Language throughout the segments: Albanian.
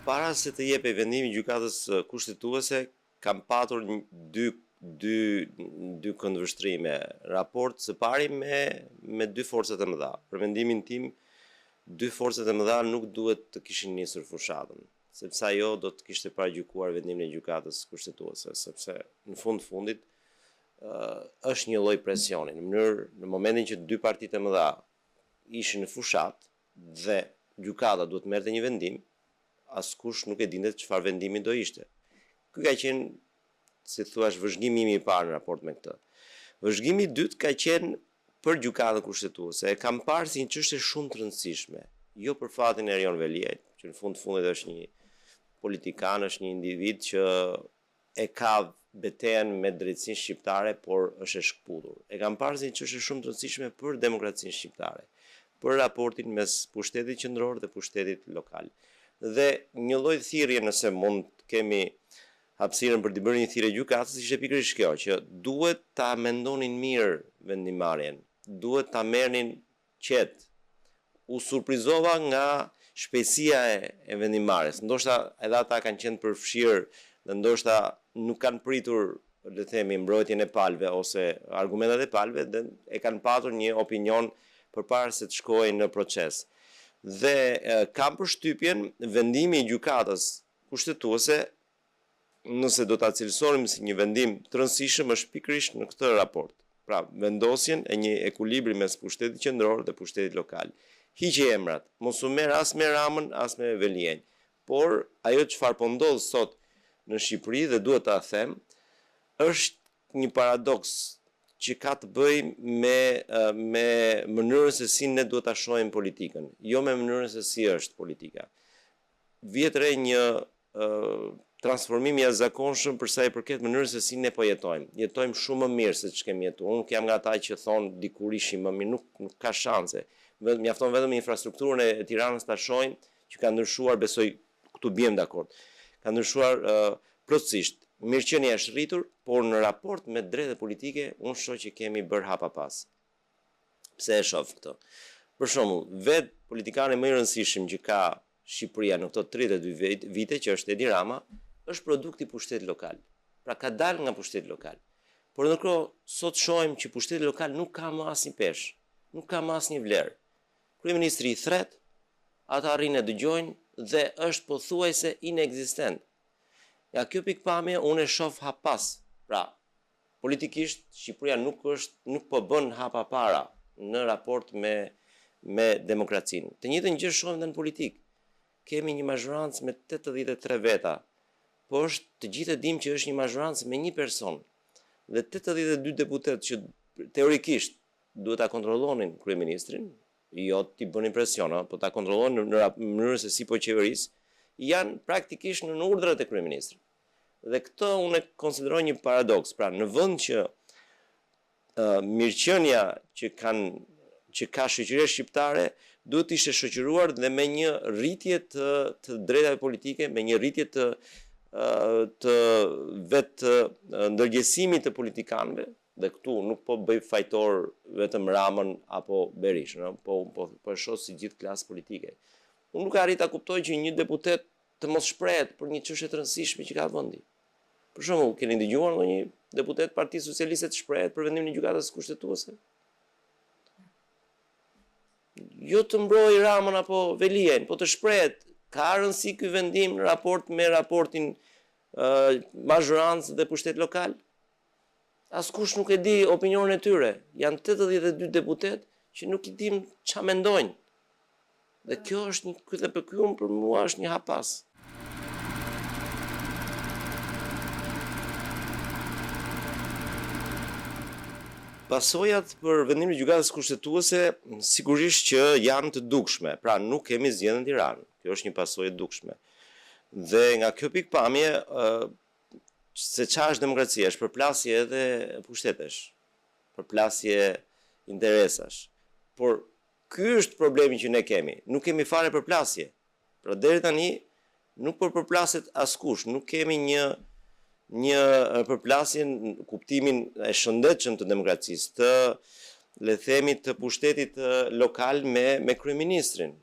para se të jepej vendimi i gjykatës kushtetuese, kam patur dy këndvështrime, raport së pari me dy forcat e mëdha. Për mendimin tim, dy forcat e mëdha nuk duhet të kishin nisur fushatën, sepse ajo do të kishte paragjykuar vendimin e gjykatës kushtetuese, sepse në fundit është një lloj presioni, në momentin që dy partitë e mëdha ishin në fushat dhe gjykata duhet merrte një vendim, askush nuk e dinte çfarë vendimi do ishte. Ky ka qenë, si thuaç, vëzhgimi im i parë në raport me këtë. Vëzhgimi i dytë ka qenë për gjykatën kushtetuese. E kam parë si një çështje shumë të rëndësishme, jo për fatin e Erion Veliajt, që në fundit është një politikan, është një individ që e ka betejën me drejtsinë shqiptare, por është e shkputur. E kam parë si një çështje shumë të rëndësishme për demokracinë shqiptare, për raportin mes pushtetit qendror dhe pushtetit lokal. Dhe një lloj thirrje, nëse mund të kemi hapësirën për të bërë një thirrje gjykatës, ishte pikërisht kjo, që duhet ta mendonin mirë vendimarrjen, duhet ta merrnin qetë. U surprizova nga shpejtësia e vendimarrjes. Ndoshta edhe ata kanë qenë përfshirë dhe ndoshta nuk kanë pritur, le të themi, mbrojtjen e palëve ose argumentat e palëve dhe e kanë patur një opinion përpara se të shkojnë në proces. Dhe kam përshtypjen vendimi i gjykatës kushtetuese, nëse do ta cilësonim si një vendim të rëndësishëm, është pikërisht në këtë raport. Pra, vendosjen e një ekuilibri mes pushtetit qendror dhe pushtetit lokal. Hiqje emrat, mos u merr as me Ramën as me Veliajn. Por ajo çfarë po ndodh sot në Shqipëri dhe duhet ta them, është një paradoks që ka të bëjë me mënyrën se si ne duhet ta shohim politikën, jo me mënyrën se si është politika. Vjet re një transformim i jashtëzakonshëm për sa i përket mënyrës se si ne po jetojmë. Jetojmë shumë më mirë se ç'kemi jetuar. Unë jam nga ata që thonë dikur ishim më mirë, nuk ka shanse. Mjafton vetëm infrastrukturën e Tiranës ta shohim që ka ndryshuar, besoj këtu biem dakord. Ka ndryshuar plotësisht. Mirëqenia është rritur, por në raport me drejtat politike, unë shoh që kemi bërë hapa pas. Pse e shoh këtë? Për shembull, vetë politikani më i rëndësishëm që ka Shqipëria në këto 32 vite, që është Edi Rama, është produkt i pushtetit lokal. Pra ka dalë nga pushteti lokal. Por ndërkohë sot shohim që pushteti lokal nuk ka më asnjë peshë, nuk ka më asnjë vlerë. Kryeministri i thret, ata arrin e dëgjojnë dhe është pothuajse inekzistent. Ja, kjo pikpamje unë e shoh hapas. Pra, politikisht Shqipëria nuk po bën hapa para në raport me demokracinë. Të njëjtën gjë shohim edhe në politikë. Kemi një mazhorancë me 83 veta, po është të gjithë e dim që është një mazhorancë me një person. Dhe 82 deputet që teorikisht duhet ta kontrollonin kryeministrin, jo t'i bënin presion, po ta kontrollonin në mënyrën se si po qeveris, janë praktikisht në urdhrat e kryeministrit. Dhe këtë unë e konsideroj një paradoks. Pra, në vend që mirëqenia që ka shoqëria shqiptare duhet të ishte shoqëruar dhe me një rritje të drejtave politike, me një rritje të vetë ndërgjegjësimit të politikanëve, dhe këtu nuk po bëj fajtor vetëm Ramën apo Berishën, po e shoh si gjithë klasë politike. Unë nuk arrit ta kuptoj që një deputet të mos shprehet për një çështje të rëndësishme që ka vendi. Për shembull, keni dëgjuar ndonjë deputet Partisë Socialiste të shprehet për vendimin e gjykatës kushtetuese? Jo të mbrojë Ramën apo Veliajn, po të shprehet, ka rëndësi ky vendim në raport me raportin mazhorancë dhe pushtet lokal? Askush nuk e di opinionin e tyre. Janë 82 deputet që nuk i dim ç'a mendojnë. Dhe kjo është për mua është një hapas. Pasojat për vendimin e gjykatës kushtetuese sigurisht që janë të dukshme. Pra, nuk kemi zgjedhje në Tiranë. Kjo është një pasojë e dukshme. Dhe nga kjo pikpamje, se çfarë është demokracia, është përplasje edhe pushtetesh, përplasje interesash. Por ky është problemi që ne kemi. Nuk kemi fare përplasje. Pra deri tani nuk përplaset askush, nuk kemi një përplasje në kuptimin e shëndetshëm të demokracisë, le themi të pushtetit lokal me kryeministrin.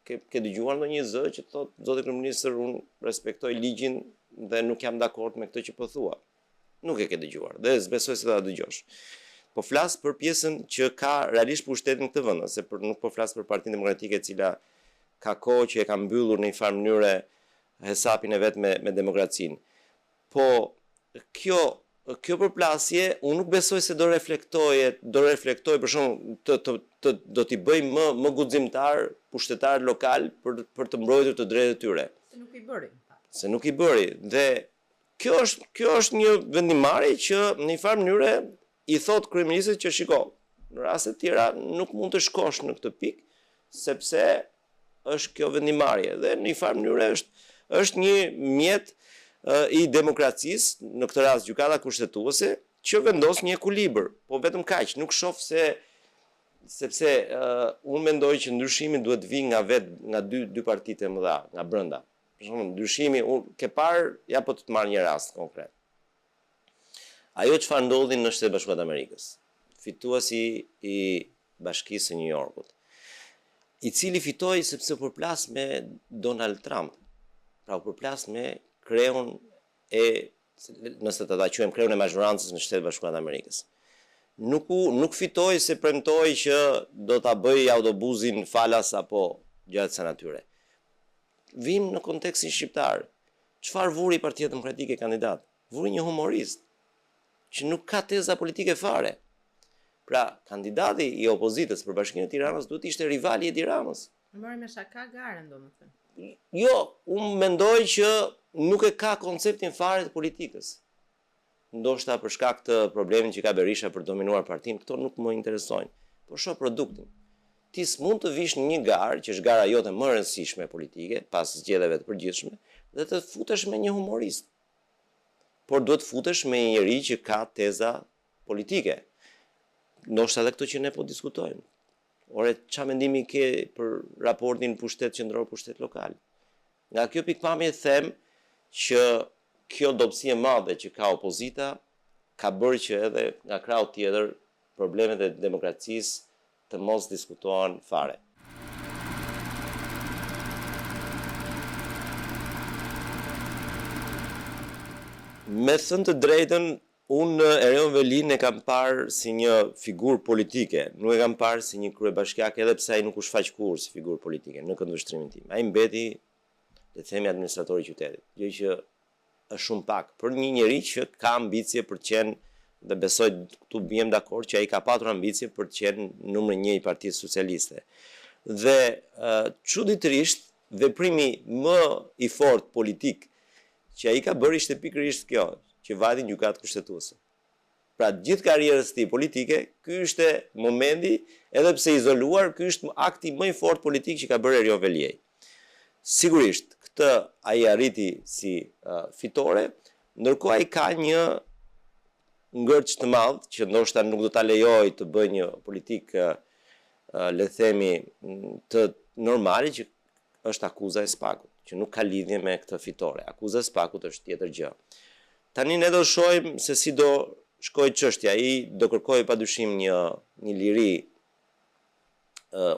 ke dëgjuar ndonjë zë që thotë zoti kryeministër, unë respektoj ligjin dhe nuk jam dakord me këtë që po thua. Nuk e ke dëgjuar dhe besoj se do ta dëgjosh. Po flas për pjesën që ka realisht pushtetin këtë vend, se nuk po flas për Partinë Demokratike e cila ka kohë që e ka mbyllur në një farë mënyre hesapin e vet me demokracinë. Po kjo përplasje unë nuk besoj se do reflektoj për shembull do t'i bëj më guximtar pushtetarët lokal për të mbrojtur të drejtat e tyre. Se nuk i bëri. Dhe kjo është një vendimarrje që në një farë mënyre i thot kryeministrit që shiko, në raste të tjera nuk mund të shkosh në këtë pikë sepse është kjo vendimarrje dhe në një farë mënyre është një mjet i demokracisë, në këtë rast gjykata kushtetuese, që vendos një ekuilibër, po vetëm kaq, nuk shoh sepse unë mendoj që ndryshimi duhet vi nga dy partitë e mëdha, nga brenda. Për shembull, ndryshimi ke parë, ja po të marr një rast konkret. Ajo çfarë ndodhi në Shtetet Bashkuara të Amerikës, fituesi i Bashkisë së New Yorkut, i cili fitoi sepse u përplas me Donald Trump. Pra u përplas me kreun nëse të ta quajmë kreun e mazhorancës në Shtetet Bashkuara të Amerikës. Nuk fitoi se premtoi që do ta bëj autobusin falas apo gjatë sa natyre. Vim në kontekstin shqiptar. Çfarë vuri Partia Demokratike kandidat? Vuri një humorist që nuk ka teza politike fare. Pra, kandidati i opozitës për Bashkinë e Tiranës duhet ishte rivali i Edi Ramës. Mori me shaka garen, domethënë. Jo, unë mendoj që nuk e ka konceptin fare të politikës. Ndoshta për shkak të problemit që ka Berisha për dominuar partinë, këto nuk më interesojnë. Po shoh produktin. Ti s'mund të vish në një garë, që është gara jote më e rëndësishme politike, pas zgjedhjeve të përgjithshme, dhe të futesh me një humorist. Por duhet të futesh me një njerëz që ka teza politike. Ndoshta edhe këto që ne po diskutojmë. Ore, çfarë mendimi ke për raportin pushtet qendror pushtet lokal? Nga kjo pikpamje them që kjo dobësi e madhe që ka opozita ka bërë që edhe nga krau tjetër problemet e demokracisë të mos diskutohen fare. Me thënë të drejtën, unë Erion Velin e kam parë si një figurë politike, nuk e kam parë si një kryebashkiak edhe pse ai nuk u shfaq kurrë si figurë politike në këndvështrimin tim. Ai mbeti, le të themi, administratori i qytetit, gjë që është shumë pak për një njerëz që ka ambicie për të qenë, dhe besoj këtu bjem dakord që ai ka patur ambicie për të qenë numri 1 i Partisë Socialiste. Dhe çuditërisht, veprimi më i fortë politik që ai ka bërë ishte pikërisht kjo, që vajti në gjykatë kushtetuese. Pra gjithë karrierës së tij politike, ky ishte momenti, edhe pse izoluar, ky është akti më i fortë politik që ka bërë Erion Veliej. Sigurisht, këtë ai arriti si fitore, ndërkohë ai ka një ngërç të madh që ndoshta nuk do ta lejoj të bëjë një politikë, le të themi, të normale, që është akuza e Spakut, që nuk ka lidhje me këtë fitore. Akuza e Spakut është tjetër gjë. Tani ne do shohim se si do shkojë çështja. Ai do kërkojë padyshim një liri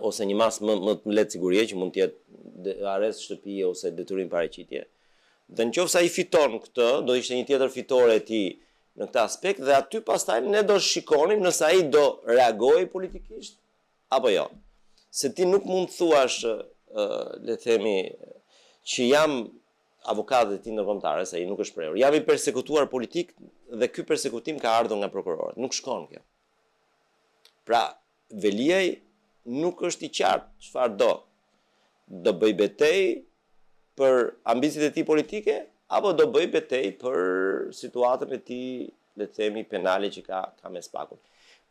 ose një mas më të lehtë sigurie, që mund të jetë arrest shtëpie ose detyrim paraqitje. Dhe nëse ai fiton këtë, do ishte një tjetër fitore e tij në këtë aspekt, dhe aty pastaj ne do shikonim nëse ai do reagojë politikisht apo jo. Se ti nuk mund të thuash, le të themi, që jam avokatët e tij ndërkombëtare, se ai nuk është prehur. Jam i persekutuar politik dhe ky persekutim ka ardhur nga prokurorët. Nuk shkon kjo. Pra, Veliej nuk është i qartë çfarë do. Do bëj betejë për ambiciet e tij politike apo do bëj betejë për situatën e tij, le të themi, penale që ka me Spakun.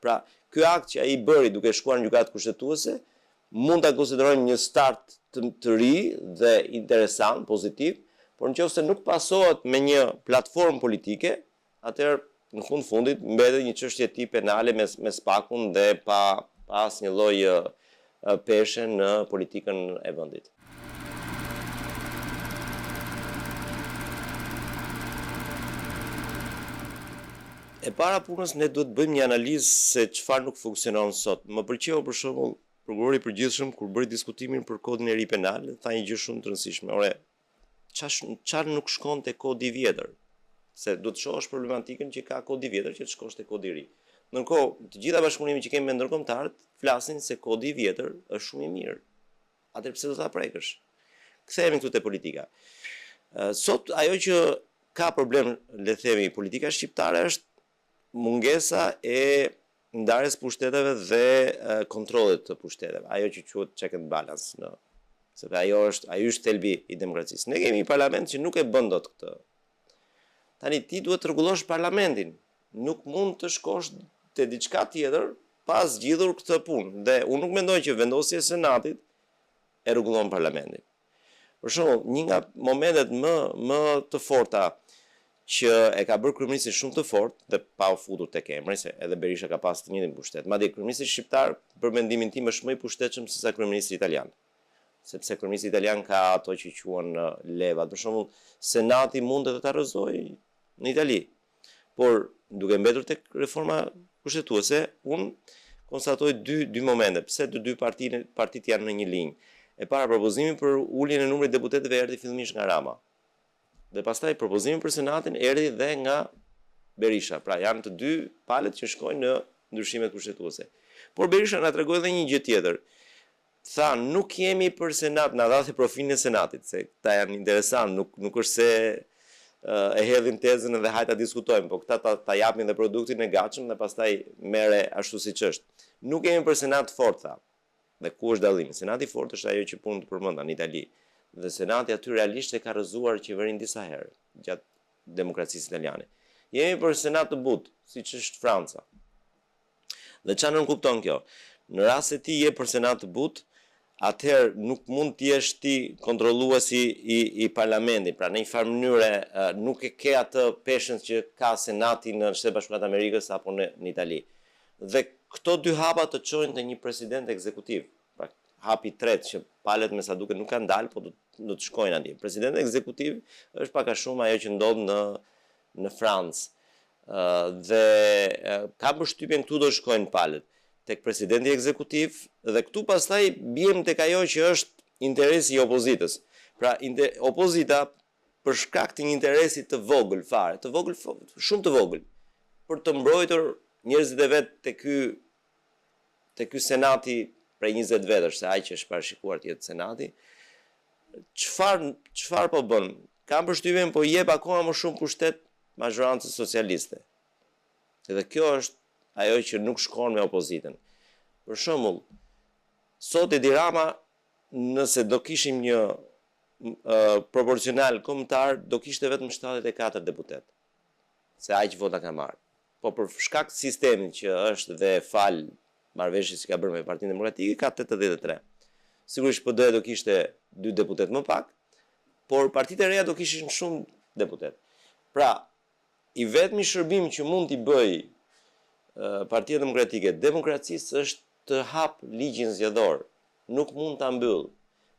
Pra, ky akt që ai bëri duke shkuar në gjykatë kushtetuese mund ta konsiderojmë një start të ri dhe interesant, pozitiv, por nëse nuk pasohet me një platformë politike, atëherë në fundit mbetet një çështje e tij penale me Spakun dhe pa asnjë lloj peshe në politikën e vendit. E para punës ne duhet bëjmë një analizë se çfarë nuk funksionon sot. Më pëlqeu për shembull prokurori i përgjithshëm kur bëri diskutimin për kodin e ri penal, tha një gjë shumë të rëndësishme. Ore, çfarë nuk shkon te kodi i vjetër? Se do të shohësh problematikën që ka kodi i vjetër që të shkosh te kodi i ri. Ndërkohë, të gjitha bashkëpunimet që kemi me ndërkombëtarët flasin se kodi i vjetër është shumë i mirë. Atëherë pse do ta prekësh? Kthehemi këtu te politika. Sot ajo që ka problem, le të themi, politika shqiptare është mungesa e ndarjes pushteteve dhe kontrollit të pushteteve. Ajo që quhet check and balance sepse ai është thelbi i demokracisë. Ne kemi një parlament që nuk e bën dot këtë. Tani ti duhet të rregullosh parlamentin. Nuk mund të shkosh te diçka tjetër pas zgjidhur këtë punë. Dhe unë nuk mendoj që vendosja e Senatit e rregullon parlamentin. Për shembull, një nga momentet më të forta që e ka bërë kryeministri shumë të fortë dhe pa u futur tek emri, se edhe Berisha ka pas të njëjtin pushtet. Madje kryeministri shqiptar për mendimin tim është më i pushtetshëm se sa kryeministri italian. Sepse kryeministri italian ka ato që quhen leva. Për shembull, Senati mund të ta rrëzojë në Itali. Por duke mbetur tek reforma kushtetuese, unë konstatoj dy momente, pse të dy partitë janë në një linjë. E para, propozimi për uljen e numrit deputetëve erdhi fillimisht nga Rama. Dhe pastaj propozimi për Senatin erdhi dhe nga Berisha. Pra janë të dy palët që shkojnë në ndryshimet kushtetuese. Por Berisha na tregoi edhe një gjë tjetër. Tha, nuk jemi për Senat, na dhathi profilin e Senatit, se këta janë interesant, nuk është se e hedhin tezën dhe hajta diskutojmë, po këta ta japin dhe produktin e gatshëm dhe pastaj merre ashtu siç është. Nuk jemi për Senat fort, tha. Dhe ku është dallimi? Senati fort është ajo që punë të përmenda në Itali. Dhe Senati aty realisht e ka rrëzuar qeverinë disa herë gjatë demokracisë italiane. Jemi për Senat të butë, siç është Franca. Dhe çfarë nuk kupton kjo? Në rast se ti je për Senat të butë, atëherë nuk mund të jesh ti kontrolluesi i parlamentit. Pra në një farë mënyrë nuk e ke atë peshën që ka Senati në Shtetet Bashkuara të Amerikës apo në Itali. Dhe këto dy hapa të çojnë te një president ekzekutiv. Pra hapi i tretë që palët me sa duket nuk kanë dalë, po do të shkojnë atje. Presidenti ekzekutiv është pak a shumë ajo që ndodh në Francë. Dhe ka përshtypjen këtu do shkojnë palët tek presidenti ekzekutiv dhe këtu pastaj biem tek ajo që është interesi i opozitës. Pra opozita për shkak të një interesi të vogël fare, shumë të vogël, për të mbrojtur njerëzit e vet te ky Senati prej 20 vetësh, se ai që është parashikuar të jetë Senati, çfarë po bën? Kam përshtypjen po jep akoma më shumë pushtet mazhorancës socialiste. Dhe kjo është ajo që nuk shkon me opozitën. Për shembull, sot Edi Rama, nëse do kishim një proporcional kombëtar, do kishte vetëm 74 deputet. Se aq vota ka marrë. Po për shkak të sistemit që është dhe fal marrëveshjes që ka bërë me Partinë Demokratike, ka 83. Sigurisht PD do kishte 2 deputet më pak, por partitë e reja do kishin shumë deputet. Pra, i vetmi shërbim që mund t'i bëj Partia Demokratike demokracisë është të hap ligjin zgjedhor. Nuk mund ta mbyll.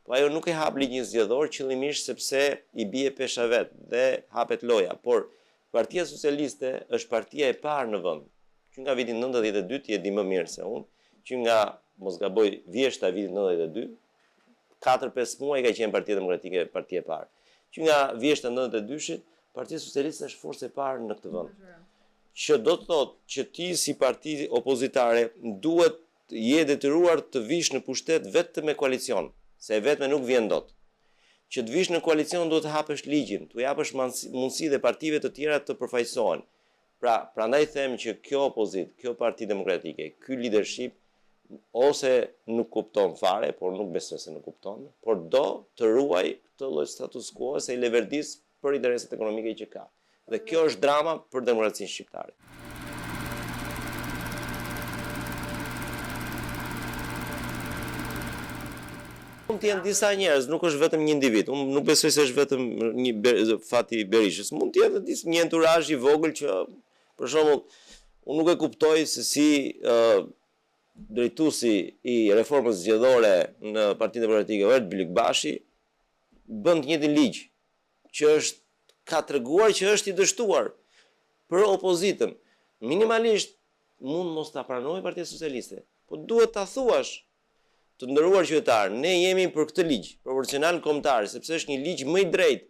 Po ajo nuk e hap ligjin zgjedhor qëllimisht sepse i bie pesha vet dhe hapet loja, por Partia Socialiste është partia e parë në vend, që nga viti 92 ti e di më mirë se unë, që nga mos gaboj vjeshta vitit 92, 4-5 muaj ka qenë Partia Demokratike partia e parë. Që nga vjeshta 92-shit, Partia Socialiste është forcë e parë në këtë vend. Që do të thotë që ti si parti opozitare duhet je detyruar të vish në pushtet vetëm me koalicion, se vetëm nuk vjen dot. Që të vish në koalicion duhet të hapësh ligjin, të japësh mundësi dhe partive të tjera të përfaqësohen. Pra, prandaj them që kjo opozit, kjo Parti Demokratike, ky leadership ose nuk kupton fare, por nuk besoj se nuk kupton, por do të ruaj këtë lloj status quo ose i leverdis për interesat ekonomike që ka. Dhe kjo është drama për demokracinë shqiptare. Mund të jenë disa njerëz, nuk është vetëm një individ. Unë nuk besoj se është vetëm një fati i Berishës. Mund të jetë një enturazh i vogël që, për shembull, unë nuk e kuptoj se si drejtuesi i reformës zgjedhore në Partinë Demokratike Ert Bylikbashi bën të njëjtin ligj që ka treguar që është i dështuar për opozitën. Minimalisht mund mos ta pranoj Partia Socialiste, po duhet ta thuash. të nderuar qytetar, ne jemi për këtë ligj, proporcional kombëtar, sepse është një ligj më i drejtë.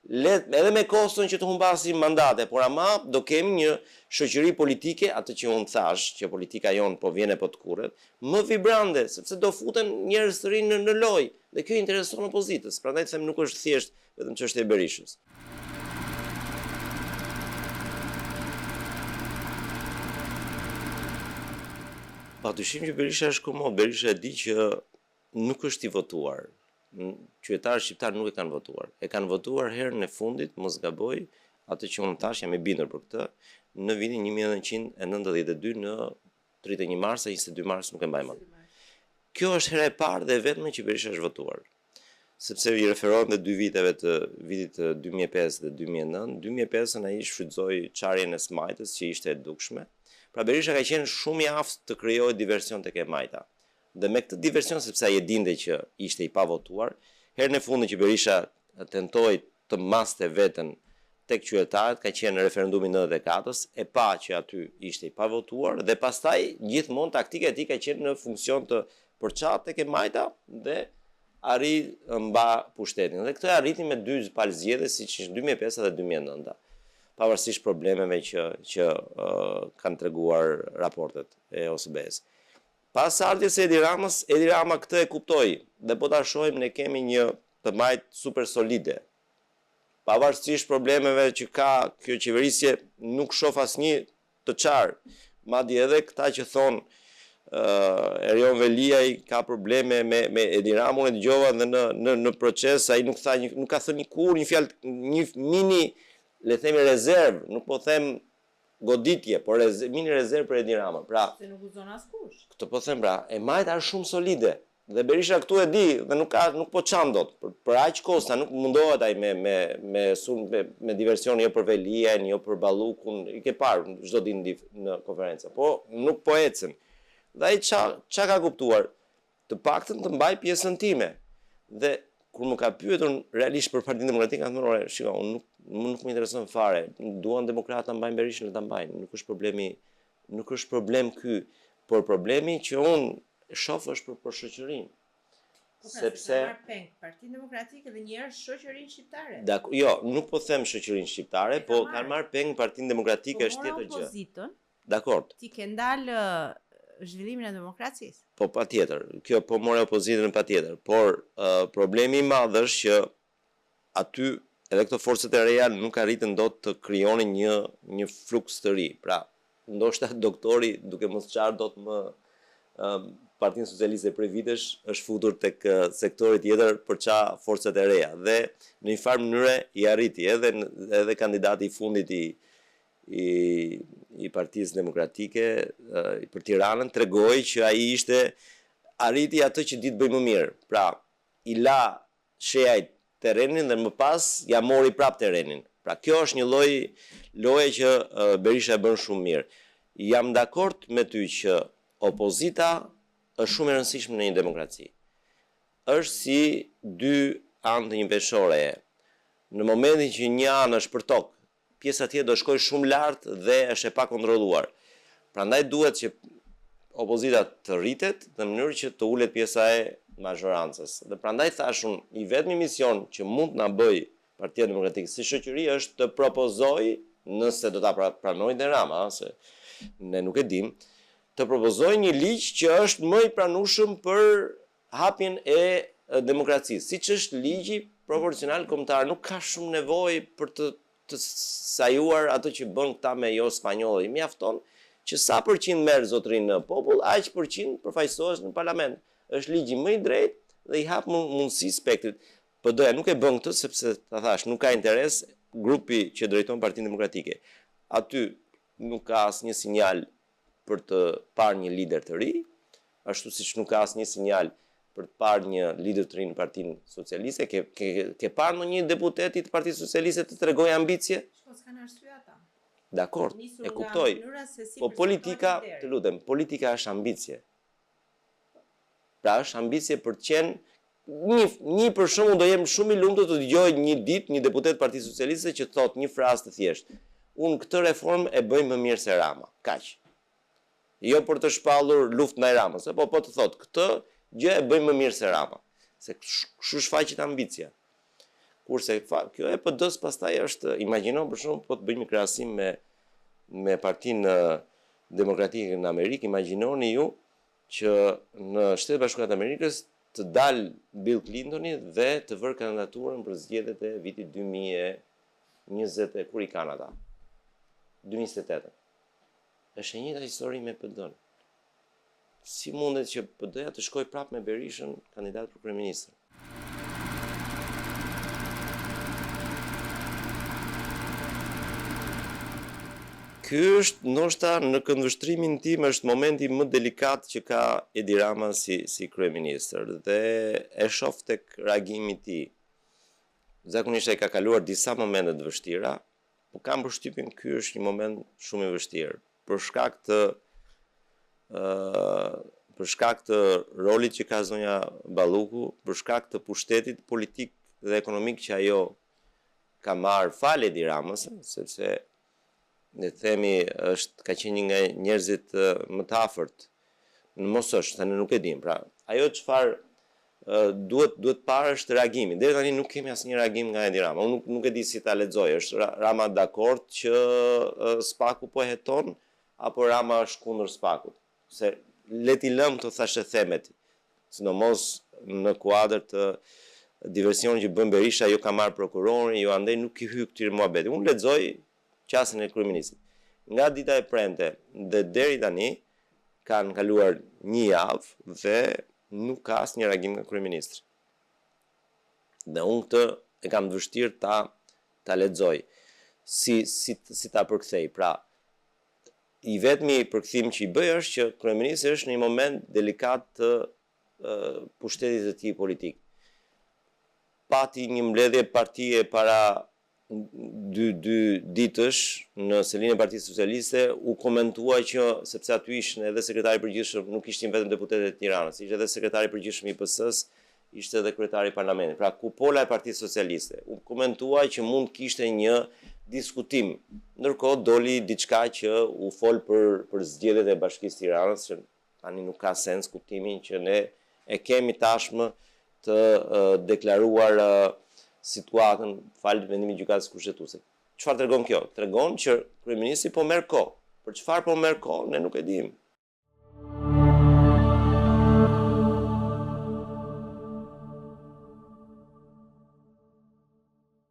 Edhe me koston që të humbasim mandate, por ama do kemi një shoqëri politike, atë që unë thash, që politika jonë po vjen e po të kurret, më vibrante, sepse do futen njerëz të rinë në lojë, dhe kjo intereson opozitës. Prandaj them nuk është thjesht vetëm çështja e Berishës. Patyshim që Berisha është komod. Berisha e di që nuk është i votuar. Qytetarët shqiptarë nuk e kanë votuar. E kanë votuar herën e fundit, mos gaboj, atë që unë thash, jam i bindur për këtë, në vitin 1992 në 31 mars, 22 mars, nuk e mbaj mend. Kjo është hera e parë dhe vetme që Berisha është votuar. Sepse i referohen dhe dy viteve të vitit 2005 dhe 2009. 2005 ai shfrytëzoi çarjen e smajtës që ishte e dukshme. Pra Berisha ka qenë shumë i aftë të krijojë diversion tek e majta. Dhe me këtë diversion, sepse ai e dinte që ishte i pavotuar, herën e fundit që Berisha tentoi të maste veten tek qytetarët, ka qenë në referendumin 94-s, e pa që aty ishte i pavotuar dhe pastaj gjithmonë taktika e tij ka qenë në funksion të përçat tek e majta dhe arrit mba pushtetin. Dhe këtë arriti me dy palë zgjedhje siç ishte 2005 dhe 2009. Pavarësisht problemeve që kanë treguar raportet e OSBE-s. Pas ardhjes së Edi Rama këtë e kuptoi dhe po ta shohim ne kemi një të majt super solide. Pavarësisht problemeve që ka kjo qeverisje, nuk shoh asnjë të qartë. Madje edhe këta që thon Erion Veliaj ka probleme me Edi Ramën, e dëgjova dhe në proces ai nuk ka thënë kur një fjalë, një mini, le themi rezervë, nuk po them goditje, por mini rezervë për Edi Ramën. Pra, se nuk uzon askush. Këtë po them pra, e majta është shumë solide. Dhe Berisha këtu e di dhe nuk po çan dot. Për aq kosta nuk mundohet ai me diversion jo për Veliajn, jo për Ballukun, i ke parë çdo ditë në konferenca. Po nuk po ecën. Dhe ai çka ka kuptuar? Të paktën të mbaj pjesën time. Dhe kur më ka pyetur realisht për Partinë Demokratike, kam thënë, shiko, unë nuk më intereson fare. Duan demokrata ta mbajnë Berishën, ta mbajnë. Nuk është problem ky, por problemi që unë shoh është për shoqërinë. Sepse Partinë Demokratike dhe njëherë shoqërinë shqiptare. Jo, nuk po them shoqërinë shqiptare, po kanë marrë peng Partinë Demokratike është tjetër gjë. Opozitën. Dakor. Ti ke ndalë zhvillimin e demokracisë. Po patjetër, kjo po more opozitën patjetër, por problemi i madh është që aty edhe këto forcat e reja nuk arritën dot të krijonin një fluks të ri. Pra, ndoshta doktori duke mos çarë dot më Partinë Socialiste prej vitesh është futur tek sektori tjetër për ça forcat e reja dhe në një farë mënyre i arriti edhe kandidati i fundit i Partisë Demokratike për Tiranën tregoi që ai arriti atë që ditë bëj më mirë. Pra, i la shejajt terrenin dhe më pas ja mori prap terrenin. Pra, kjo është një loje që Berisha e bën shumë mirë. Jam dakord me ty që opozita është shumë e rëndësishme në një demokraci. Është si dy anë të një peshore. Në momentin që një anë është për tokë, pjesa tjetër do shkojë shumë lart dhe është e pakontrolluar. Prandaj duhet që opozita të rritet në mënyrë që të ulet pjesa e mazhorancës. Dhe prandaj thashun, i vetmi mision që mund na bëj Partia Demokratike si shoqëri është të propozoj, nëse do ta pranojë Edi Rama, se ne nuk e dim, të propozoj një ligj që është më i pranueshëm për hapjen e demokracisë. Siç është ligji proporcional kombëtar, nuk ka shumë nevojë për të sajuar ato që bën këta me jo spanjollë. I mjafton që sa përqind merr zotërinë në popull, aq përqind përfaqësohesh në parlament. Është ligji më i drejtë dhe i hap mundësi spektrit. PD-ja nuk e bën këtë sepse ta thash, nuk ka interes grupi që drejton Partinë Demokratike. Aty nuk ka asnjë sinjal për të parë një lider të ri, ashtu siç nuk ka asnjë sinjal për të parë një lider të ri në Partinë Socialiste. Ke parë ndonjë deputet të Partisë Socialiste të tregojë ambicie? Po s'kan arsye ata. Dakor, e kuptoj. Po politika, të lutem, politika është ambicie. Pra është ambicie për të qenë një për shembull do jem shumë i lumtur të dëgjoj një ditë një deputet Partisë Socialiste që thot një frazë të thjeshtë. Unë këtë reformë e bëj më mirë se Rama. Kaq. Jo për të shpallur luftë ndaj Ramës, po të thot këtë gjë e bëjmë më mirë se Rama. Se kështu shfaqet ambicia. Kurse kjo e PD-s pastaj është, imagjino për shembull, po të bëjmë krahasim me Partinë Demokratike në Amerikë, imagjinoni ju që në Shtetet Bashkuara të Amerikës të dalë Bill Clintoni dhe të vërë kandidaturën për zgjedhjet e vitit 2020 kur i kanë ata. 2028. Është e njëjta histori me PD-n. Si mundet që PD-ja të shkojë prapë me Berishën kandidat për kryeministër? Ky është ndoshta në këndvështrimin tim është momenti më delikat që ka Edi Rama si kryeministër dhe e shoh tek reagimi i tij. Zakonisht ai ka kaluar disa momente të vështira, por kam përshtypjen ky është një moment shumë i vështirë për shkak të rolit që ka zonja Balluku, për shkak të pushtetit politik dhe ekonomik që ajo ka marrë fal Edi Ramës, sepse ne themi ka qenë një nga njerëzit më të afërt. Në mos është, tani nuk e dim. Pra, ajo çfarë duhet parë është reagimi. Deri tani nuk kemi asnjë reagim nga Edi Rama. Unë nuk e di si ta lexoj. Është Rama dakord që Spaku po heton apo Rama është kundër Spakut? Se le t'i lëm këto thashë themet. Sidomos në kuadër të diversionit që bën Berisha, jo ka marrë prokurorin, jo andaj nuk i hy këtyre muhabeti. Unë lexoj qasën e kryeministit. Nga dita e premte dhe deri tani kanë kaluar një javë dhe nuk ka asnjë reagim nga kryeministri. Dhe unë këtë e kam të vështirë ta lexoj. Si ta përkthej. Pra, i vetmi përkthim që i bëj është që kryeministri është në një moment delikat të pushtetit të tij politik. Pati një mbledhje partie para dy ditësh në selinë e Partisë Socialiste u komentua që sepse aty ishin edhe sekretari i përgjithshëm, nuk ishin vetëm deputetët e Tiranës, ishte edhe sekretari i përgjithshëm i PS-s, ishte edhe kryetari i parlamentit. Pra kupola e Partisë Socialiste u komentua që mund kishte një diskutim. Ndërkohë doli diçka që u fol për zgjedhjet e Bashkisë Tiranës, që tani nuk ka sens kuptimin që ne e kemi tashmë të deklaruar situatën falë vendimit gjykatës kushtetuese. Çfarë tregon kjo? Tregon që kryeministri po merr kohë. Për çfarë po merr kohë? Ne nuk e dimë.